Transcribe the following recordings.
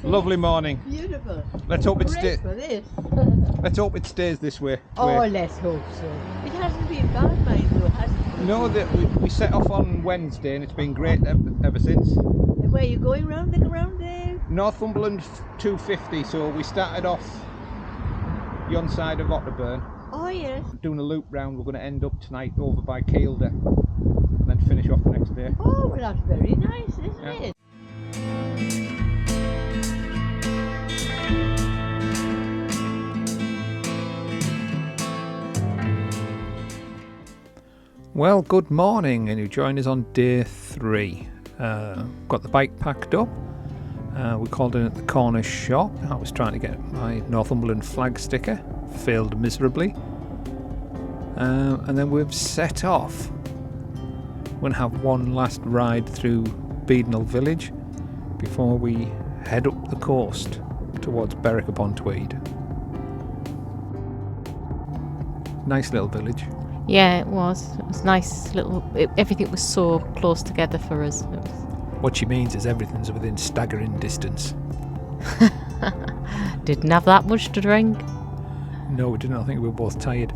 Lovely morning. Beautiful. Let's hope it Great stays. for this. Let's hope it stays this way. Oh, let's hope so. It hasn't been bad, mind you, has it? No, we set off on Wednesday and it's been great ever since. And where are you going round there? Northumberland 250, so we started off yon side of Otterburn. Oh, yes. Doing a loop round, we're going to end up tonight over by Kielder and then finish off the next day. Oh, well, that's very nice, isn't it? Well, good morning, and you join us on day 3. Got the bike packed up. We called in at the corner shop. I was trying to get my Northumberland flag sticker. Failed miserably. And then we've set off. We're going to have one last ride through Beadnell village before we head up the coast towards Berwick upon Tweed. Nice little village. Yeah, it was. It was nice little. Everything was so close together for us. What she means is everything's within staggering distance. Didn't have that much to drink. No, we didn't. I think we were both tired.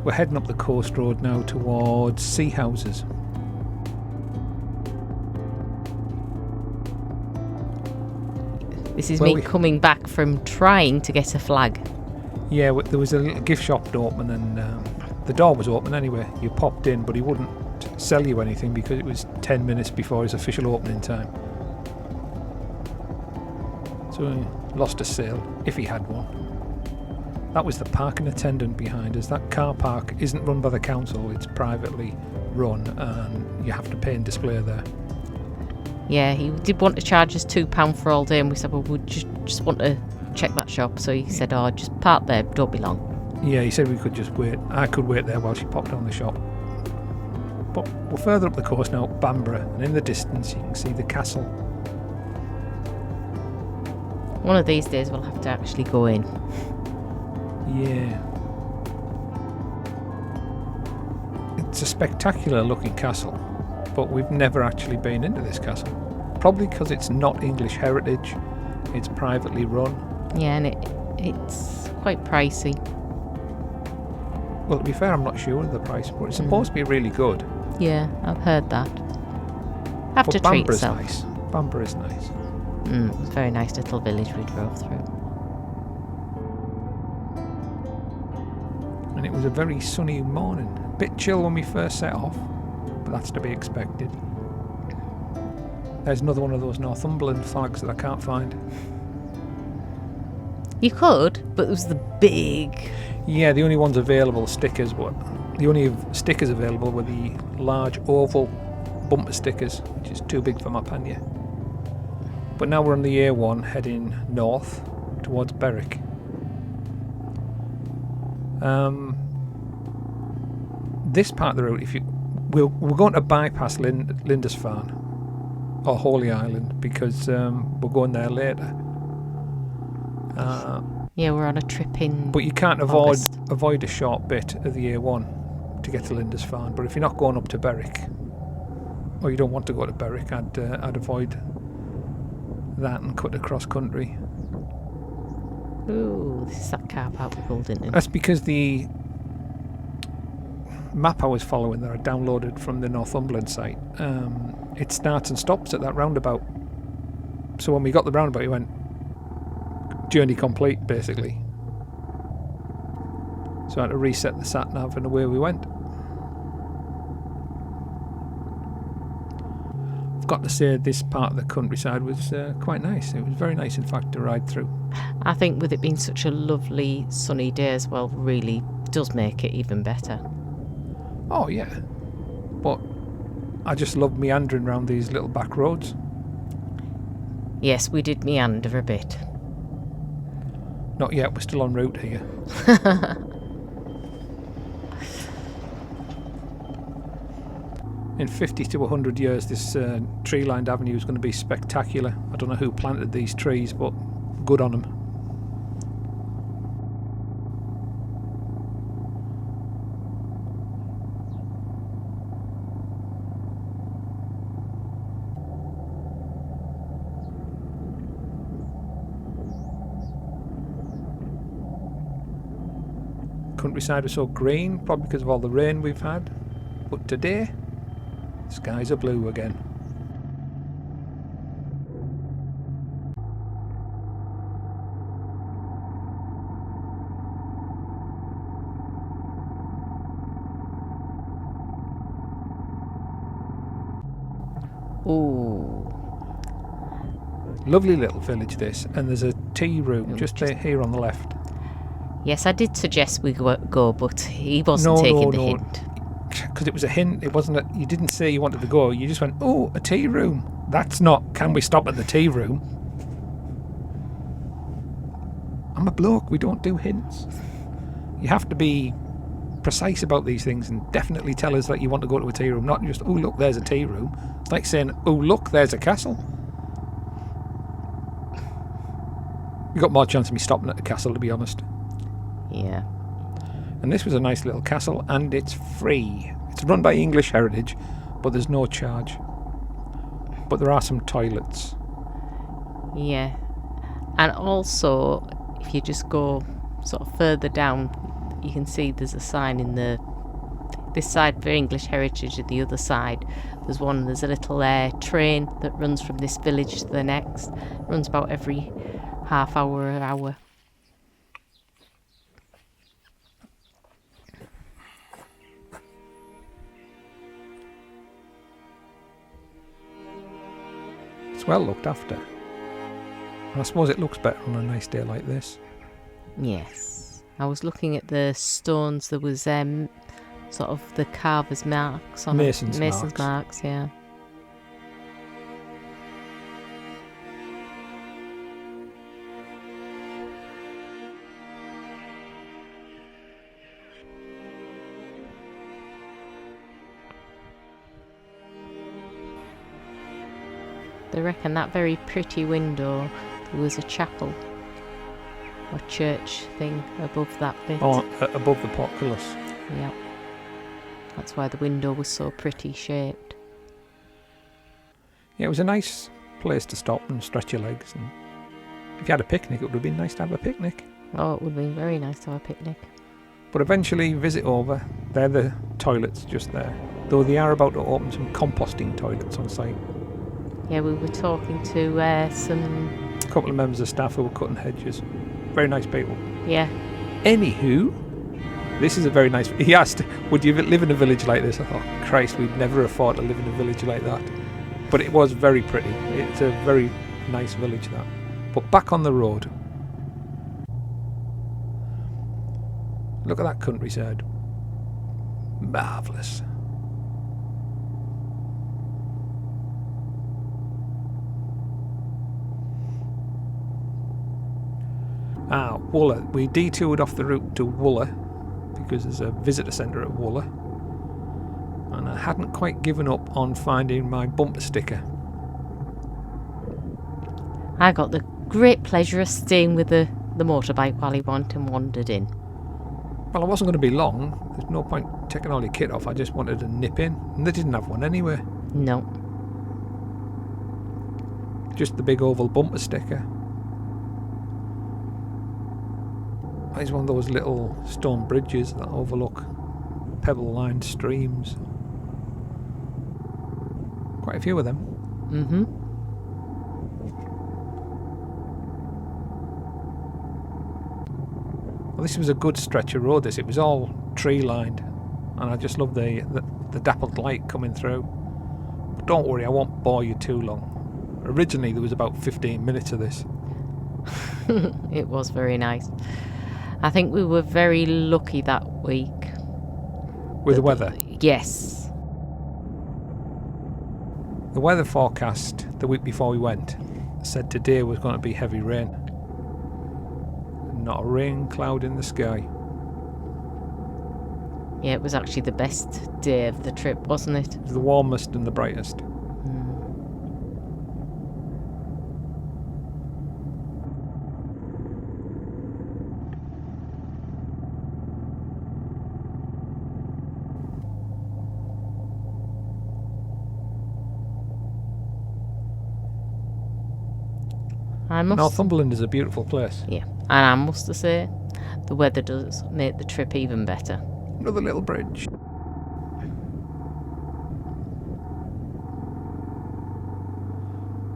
We're heading up the coast road now towards Sea Houses. This is me coming back from trying to get a flag. Yeah, there was a little gift shop open and the door was open anyway. You popped in, but he wouldn't sell you anything because it was 10 minutes before his official opening time. So he lost a sale, if he had one. That was the parking attendant behind us. That car park isn't run by the council, it's privately run and you have to pay and display there. Yeah, he did want to charge us £2 for all day, and we said, well, we just want to check that shop. So he said, oh, just park there, don't be long. Yeah, he said we could just wait. I could wait there while she popped down the shop. But we're further up the coast now, Bamborough, and in the distance you can see the castle. One of these days we'll have to actually go in. Yeah. It's a spectacular looking castle, but we've never actually been into this castle. Probably because it's not English heritage, it's privately run. Yeah, and it's quite pricey. Well, to be fair, I'm not sure of the price, but it's supposed to be really good. Yeah, I've heard that. Have but to treat Bamborough's yourself. nice. Bamborough is nice. It was a very nice little village we drove through. And it was a very sunny morning. A bit chill when we first set off, but that's to be expected. There's another one of those Northumberland flags that I can't find. You could, but it was the big... Yeah, the only ones available stickers were... The only stickers available were the large oval bumper stickers, which is too big for my pannier. But now we're on the A1 heading north towards Berwick. This part of the route, we're going to bypass Lindisfarne or Holy Island because we're going there later. Yeah, we're on a trip in. But you can't August. avoid a short bit of the A1 to get to Lindisfarne. But if you're not going up to Berwick, or you don't want to go to Berwick, I'd avoid that and cut across country. Ooh, this is that car park we pulled into. That's because the map I was following that I downloaded from the Northumberland site, it starts and stops at that roundabout. So when we got the roundabout, it went journey complete, basically. So I had to reset the sat nav and away we went. I've got to say this part of the countryside was quite nice. It was very nice, in fact, to ride through. I think with it being such a lovely sunny day as well, really does make it even better. Oh yeah, but I just love meandering around these little back roads. Yes, we did meander a bit. Not yet, we're still en route here. In 50 to 100 years, this tree-lined avenue is going to be spectacular. I don't know who planted these trees, but good on them. countryside was so green, probably because of all the rain we've had. But today, skies are blue again. Ooh. Lovely little village this, and there's a tea room just here on the left. Yes, I did suggest we go, but he wasn't taking the hint. Because it was a hint. It wasn't. You didn't say you wanted to go. You just went, "Oh, a tea room." That's not. Can we stop at the tea room? I'm a bloke. We don't do hints. You have to be precise about these things and definitely tell us that you want to go to a tea room, not just, "Oh, look, there's a tea room." It's like saying, "Oh, look, there's a castle." You got more chance of me stopping at the castle, to be honest. Yeah. And this was a nice little castle, and it's free. It's run by English Heritage, but there's no charge. But there are some toilets. Yeah. And also, if you just go sort of further down, you can see there's a sign in this side for English Heritage, and the other side there's a little train that runs from this village to the next. It runs about every half hour or hour. It's well looked after. And I suppose it looks better on a nice day like this. Yes. I was looking at the stones. There was sort of the carver's marks on Mason's marks, yeah. They reckon that very pretty window, there was a chapel or church thing above that bit. Oh, above the portcullis. Yeah. That's why the window was so pretty shaped. Yeah, it was a nice place to stop and stretch your legs. And if you had a picnic, it would have been nice to have a picnic. Oh, it would have been very nice to have a picnic. But eventually, visit over. They're the toilets just there. Though they are about to open some composting toilets on site. Yeah, we were talking to some... A couple of members of staff who were cutting hedges. Very nice people. Yeah. Anywho, this is a very nice... He asked, would you live in a village like this? I thought, Christ, we'd never afford to live in a village like that. But it was very pretty. It's a very nice village, that. But back on the road. Look at that countryside. Marvellous. Wooler. We detoured off the route to Wooler because there's a visitor centre at Wooler. And I hadn't quite given up on finding my bumper sticker. I got the great pleasure of staying with the motorbike while he went and wandered in. Well, I wasn't going to be long. There's no point taking all your kit off. I just wanted to nip in. And they didn't have one anyway. No. Just the big oval bumper sticker. It's one of those little stone bridges that overlook pebble-lined streams. Quite a few of them. Mm-hmm. Well, this was a good stretch of road, this. It was all tree-lined. And I just love the dappled light coming through. But don't worry, I won't bore you too long. Originally, there was about 15 minutes of this. It was very nice. I think we were very lucky that week. With the weather? Yes. The weather forecast the week before we went said today was going to be heavy rain. Not a rain cloud in the sky. Yeah, it was actually the best day of the trip, wasn't it? It was the warmest and the brightest. Northumberland is a beautiful place. Yeah, and I must say, the weather does make the trip even better. Another little bridge.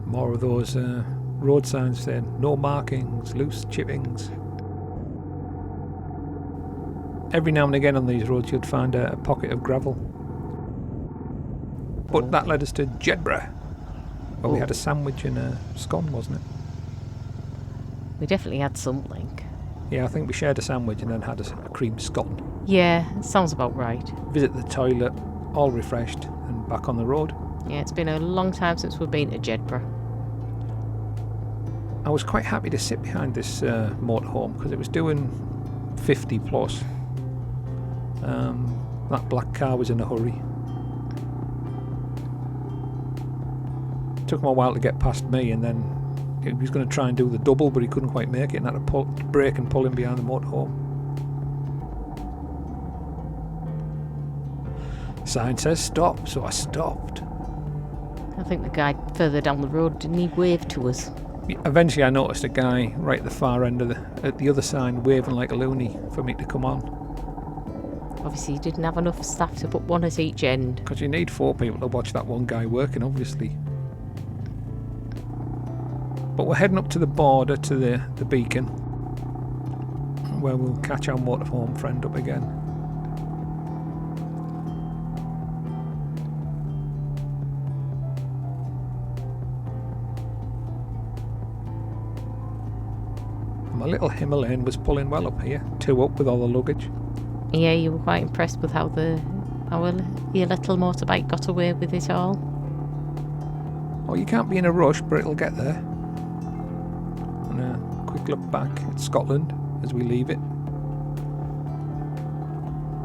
More of those road signs saying no markings, loose chippings. Every now and again on these roads you'd find a pocket of gravel. But that led us to Jedburgh, where we had a sandwich and a scone, wasn't it? We definitely had something. Yeah, I think we shared a sandwich and then had a cream scone. Yeah, sounds about right. Visit the toilet, all refreshed, and back on the road. Yeah, it's been a long time since we've been to Jedburgh. I was quite happy to sit behind this motorhome because it was doing 50 plus. That black car was in a hurry. Took him a while to get past me, and then he was going to try and do the double, but he couldn't quite make it and had to brake and pull him behind the motorhome. Sign says stop, so I stopped. I think the guy further down the road, didn't he wave to us? Eventually I noticed a guy right at the far end of at the other sign waving like a loony for me to come on. Obviously he didn't have enough staff to put one at each end. Because you need 4 people to watch that one guy working, obviously. But we're heading up to the border to the beacon, where we'll catch our motorhome friend up again. My little Himalayan was pulling well up here, 2 up with all the luggage. Yeah, you were quite impressed with how your little motorbike got away with it all. Oh, you can't be in a rush, but it'll get there. And a quick look back at Scotland as we leave it.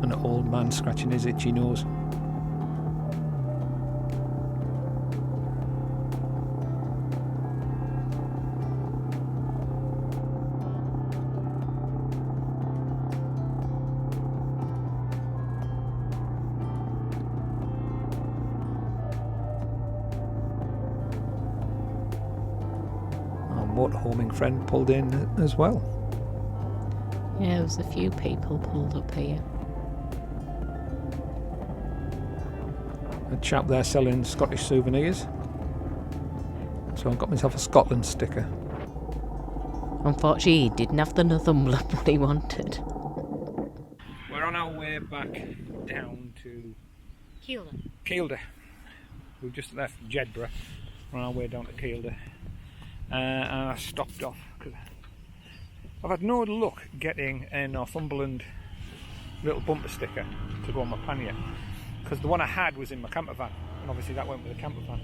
And an old man scratching his itchy nose. Motorhoming friend pulled in as well. Yeah, there was a few people pulled up here. A chap there selling Scottish souvenirs. So I got myself a Scotland sticker. Unfortunately, he didn't have the Northumberland what he wanted. We're on our way back down to Kielder. We've just left Jedburgh. We're on our way down to Kielder. And I stopped off because I've had no luck getting a Northumberland little bumper sticker to go on my pannier, because the one I had was in my camper van, and obviously that went with the camper van.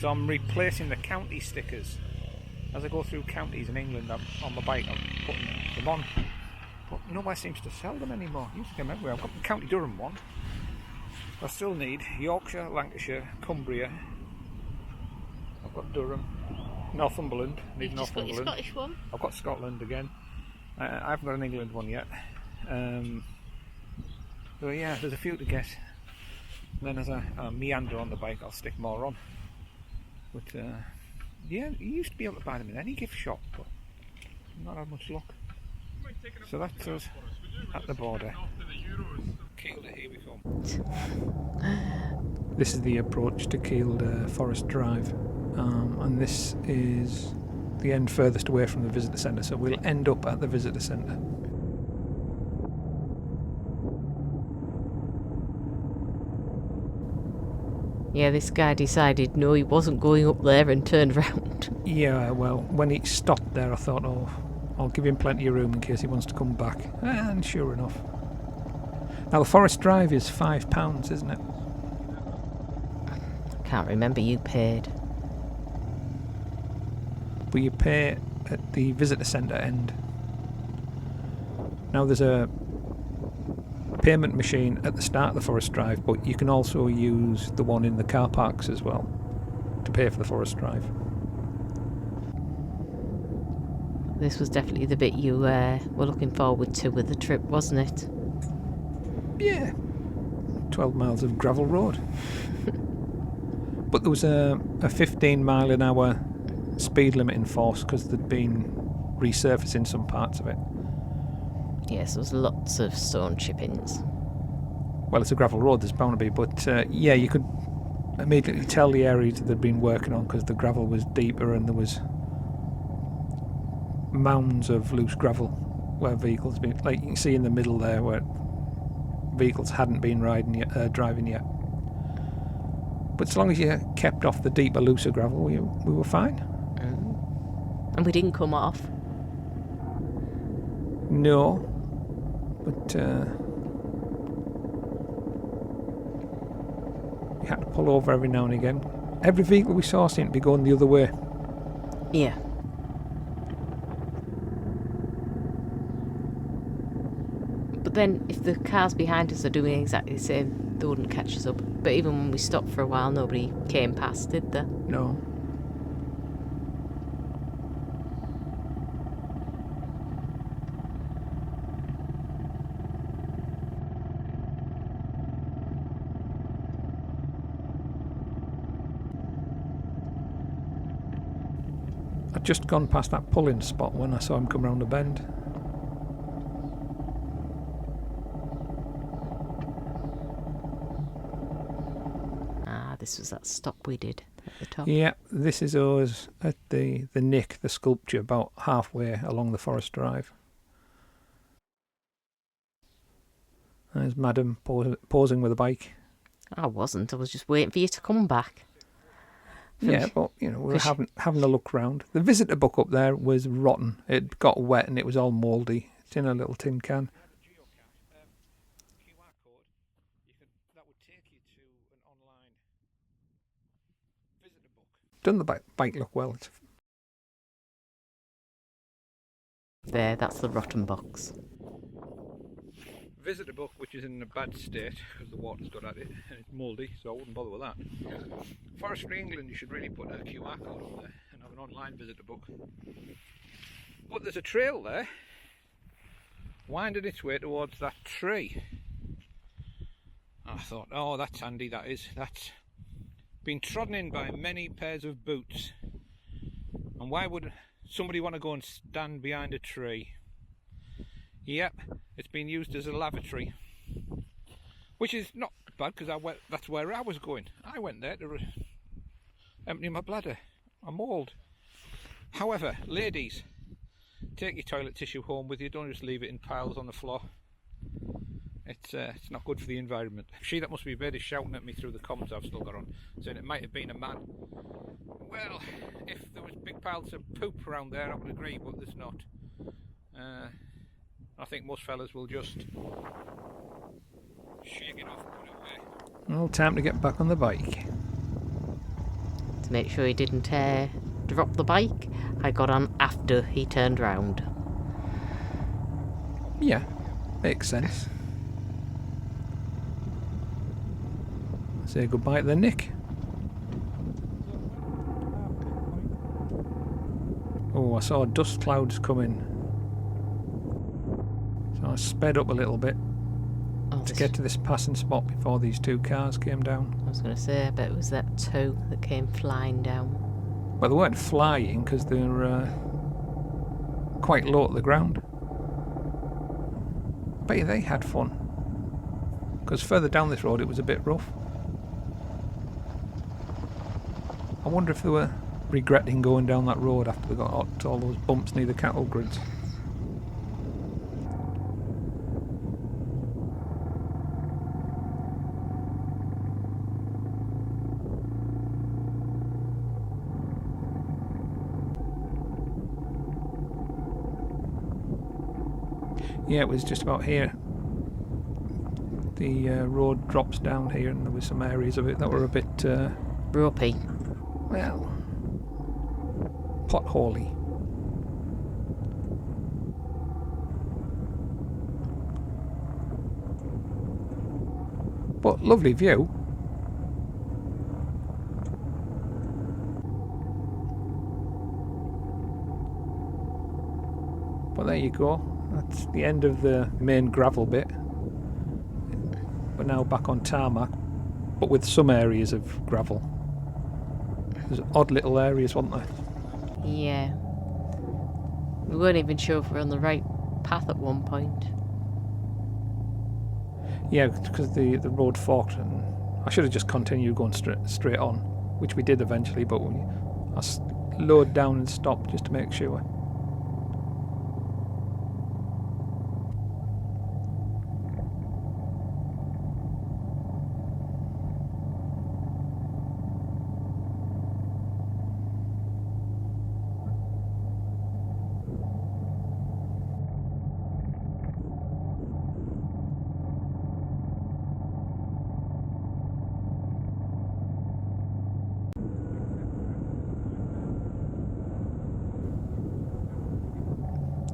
So I'm replacing the county stickers as I go through counties in England. On my bike I'm putting them on, but nobody seems to sell them anymore. I used to get them everywhere. I've got the County Durham one. I still need Yorkshire, Lancashire, Cumbria. I've got Durham. Northumberland. Need Northumberland. Just got your Scottish one? I've got Scotland again. I haven't got an England one yet. So yeah, there's a few to get. And then as I meander on the bike, I'll stick more on. But yeah, you used to be able to buy them in any gift shop, but not had much luck. So that's us at the border. Kielder, here we come. This is the approach to Kielder Forest Drive. And this is the end furthest away from the visitor centre, so we'll end up at the visitor centre. Yeah, this guy decided no, he wasn't going up there and turned round. Yeah, well, when he stopped there I thought, oh, I'll give him plenty of room in case he wants to come back. And sure enough. Now the Forest Drive is £5, isn't it? I can't remember, you paid. But you pay at the visitor centre end. Now there's a payment machine at the start of the Forest Drive, but you can also use the one in the car parks as well to pay for the Forest Drive. This was definitely the bit you were looking forward to with the trip, wasn't it? Yeah, 12 miles of gravel road. But there was a 15 mile an hour speed limit in force because there'd been resurfacing some parts of it. Yes, there's lots of stone chippings. Well, it's a gravel road, there's bound to be, but yeah, you could immediately tell the areas that they'd been working on because the gravel was deeper and there was mounds of loose gravel where vehicles been, like you can see in the middle there, where vehicles hadn't been driving yet. But as long as you kept off the deeper, looser gravel, we were fine. And we didn't come off. No, but you had to pull over every now and again. Every vehicle we saw seemed to be going the other way. Yeah. But then, if the cars behind us are doing exactly the same, they wouldn't catch us up. But even when we stopped for a while, nobody came past, did they? No. I'd just gone past that pulling spot when I saw him come round the bend. This was that stop we did at the top. Yeah, this is us at the Nick, the sculpture, about halfway along the Forest Drive. There's Madam posing with a bike. I wasn't. I was just waiting for you to come back. Yeah, but we were having a look round. The visitor book up there was rotten. It got wet and it was all mouldy. It's in a little tin can. Done the bike look well. There, that's the rotten box. Visitor book, which is in a bad state because the water's got at it and it's mouldy, so I wouldn't bother with that. Forestry England, you should really put a QR code up there and have an online visitor book. But there's a trail there, winding its way towards that tree. I thought, oh, that's handy, that is. That's been trodden in by many pairs of boots. And why would somebody want to go and stand behind a tree? Yep, it's been used as a lavatory, which is not bad because that's where I was going. I went there to empty my bladder. I'm old. However, ladies, take your toilet tissue home with you. Don't just leave it in piles on the floor. It's not good for the environment. She that must be bed is shouting at me through the comms I've still got on, saying it might have been a man. Well, if there was big piles of poop around there, I would agree, but there's not. I think most fellas will just shake it off and put it away. Well, time to get back on the bike. To make sure he didn't drop the bike, I got on after he turned round. Yeah, makes sense. Say goodbye to the Nick. Oh, I saw dust clouds coming. So I sped up a little bit to get to this passing spot before these two cars came down. I was going to say, I bet it was that two that came flying down. Well, they weren't flying because they were quite low at the ground. Bet they had fun. Because further down this road it was a bit rough. I wonder if they were regretting going down that road after they got to all those bumps near the cattle grids. Yeah, it was just about here. The road drops down here and there were some areas of it that were a bit ropey. Well, potholey. But lovely view. But there you go. That's the end of the main gravel bit. We're now back on tarmac, but with some areas of gravel. There's odd little areas, weren't there? Yeah. We weren't even sure if we were on the right path at one point. Yeah, because the road forked, and I should have just continued going straight on, which we did eventually, but I slowed down and stopped just to make sure.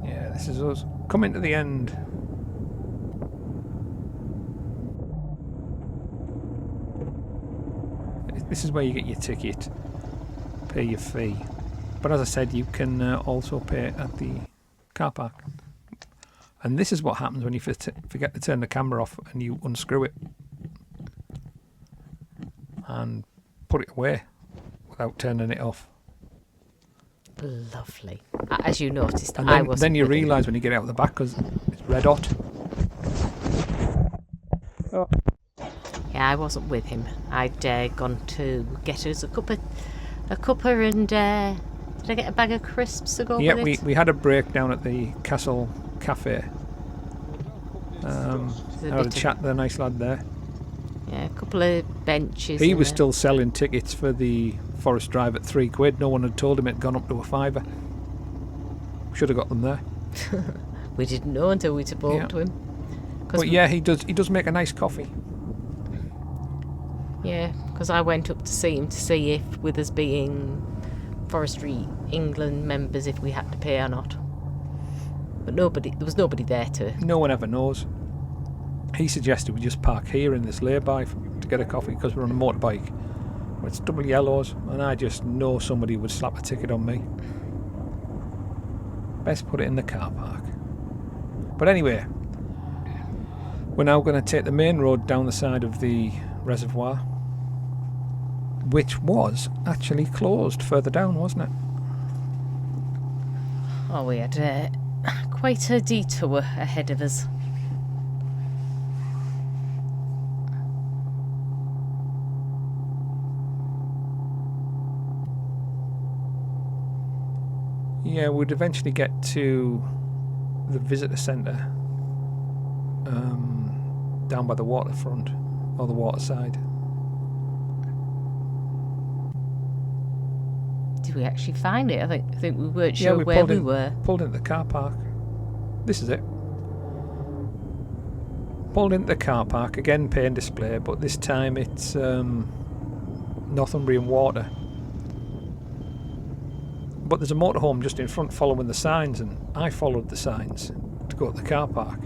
Yeah, this is us coming to the end. This is where you get your ticket, pay your fee. But as I said, you can also pay at the car park. And this is what happens when you forget to turn the camera off and you unscrew it and put it away without turning it off. Lovely. As you noticed, And I wasn't then you with him. realise when you get out of the back because it's red hot. Oh. Yeah, I wasn't with him. I'd gone to get us a cuppa and did I get a bag of crisps to go Yeah, with it? we had a break down at the Castle Cafe. I had a chat with a nice lad there. Yeah, a couple of benches. He was still selling tickets for the Forest Drive at £3. No one had told him it had gone up to a £5. Should have got them there. We didn't know until we spoke to him. But yeah, he does make a nice coffee. Yeah, because I went up to see him to see if, with us being Forestry England members, if we had to pay or not. But there was nobody there to. No one ever knows. He suggested we just park here in this lay-by to get a coffee because we're on a motorbike. It's double yellows, and I just know somebody would slap a ticket on me. Best put it in the car park. But anyway, we're now going to take the main road down the side of the reservoir, which was actually closed further down, wasn't it? Oh, we had quite a detour ahead of us. Yeah, we'd eventually get to the visitor centre down by the waterfront or the waterside. Did we actually find it? I think we weren't sure where we were. Pulled into the car park. This is it. Pulled into the car park, again paying display, but this time it's Northumberland water. But there's a motorhome just in front following the signs, and I followed the signs to go to the car park.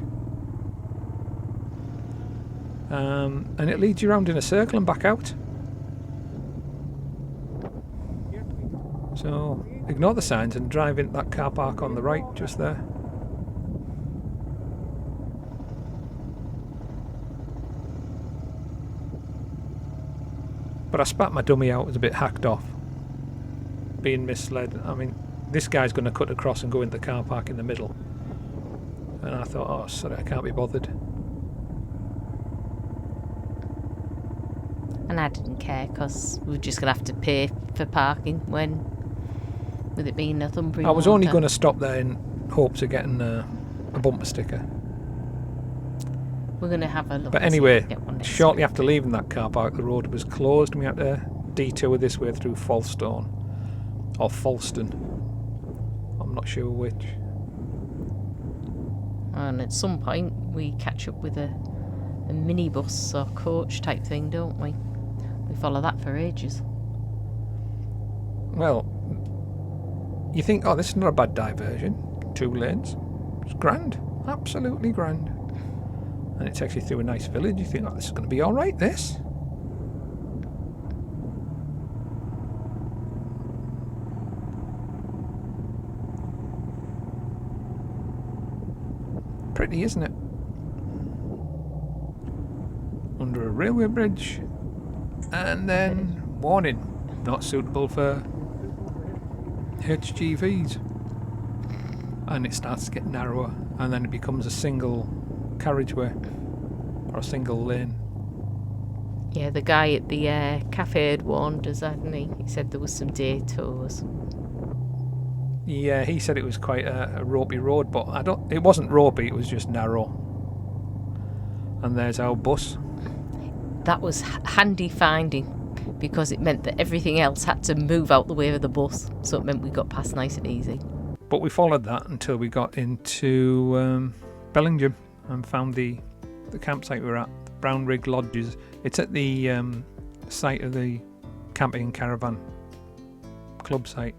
And it leads you around in a circle and back out. So ignore the signs and drive into that car park on the right, just there. But I spat my dummy out, it was a bit hacked off. Being misled. I mean, this guy's going to cut across and go into the car park in the middle. And I thought, oh, sorry, I can't be bothered. And I didn't care because we were just going to have to pay for parking with it being Northumberland. I was only going to stop there in hopes of getting a bumper sticker. We're going to have a look. But anyway, shortly after leaving that car park, the road was closed and we had to detour this way through Falstone. Or Falston. I'm not sure which. And at some point we catch up with a minibus or coach type thing, don't we? We follow that for ages. Well, you think, oh, this is not a bad diversion. 2 lanes. It's grand. Absolutely grand. And it takes you through a nice village. You think, oh, this is going to be alright, this. Pretty, isn't it? Under a railway bridge. And then, warning, not suitable for HGVs. And it starts to get narrower, and then it becomes a single carriageway. or a single lane. Yeah, the guy at the cafe had warned us, hadn't he? He said there was some day tours. Yeah, he said it was quite a ropey road, but it wasn't ropey, it was just narrow. And there's our bus. That was handy finding, because it meant that everything else had to move out the way of the bus, so it meant we got past nice and easy. But we followed that until we got into Bellingham and found the campsite we were at, Brown Rig Lodges. It's at the site of the camping and caravan club site.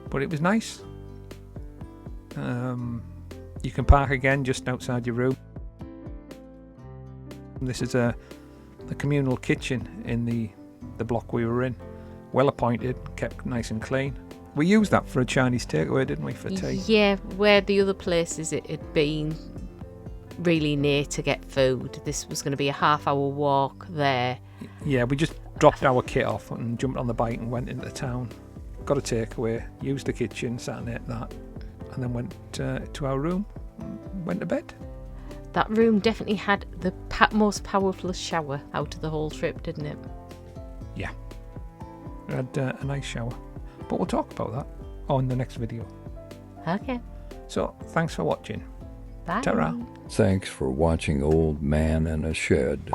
But it was nice. You can park again just outside your room. This is the communal kitchen in the block we were in. Well appointed, kept nice and clean. We used that for a Chinese takeaway, didn't we, for tea? Yeah, where the other places it had been really near to get food. This was going to be a half-hour walk there. Yeah, we just dropped our kit off and jumped on the bike and went into town. Got a takeaway, used the kitchen, sat and ate that, and then went to our room and went to bed. That room definitely had the most powerful shower out of the whole trip, didn't it? Yeah. We had a nice shower. But we'll talk about that in the next video. Okay. So, thanks for watching. Bye. Ta-ra. Thanks for watching Old Man in a Shed.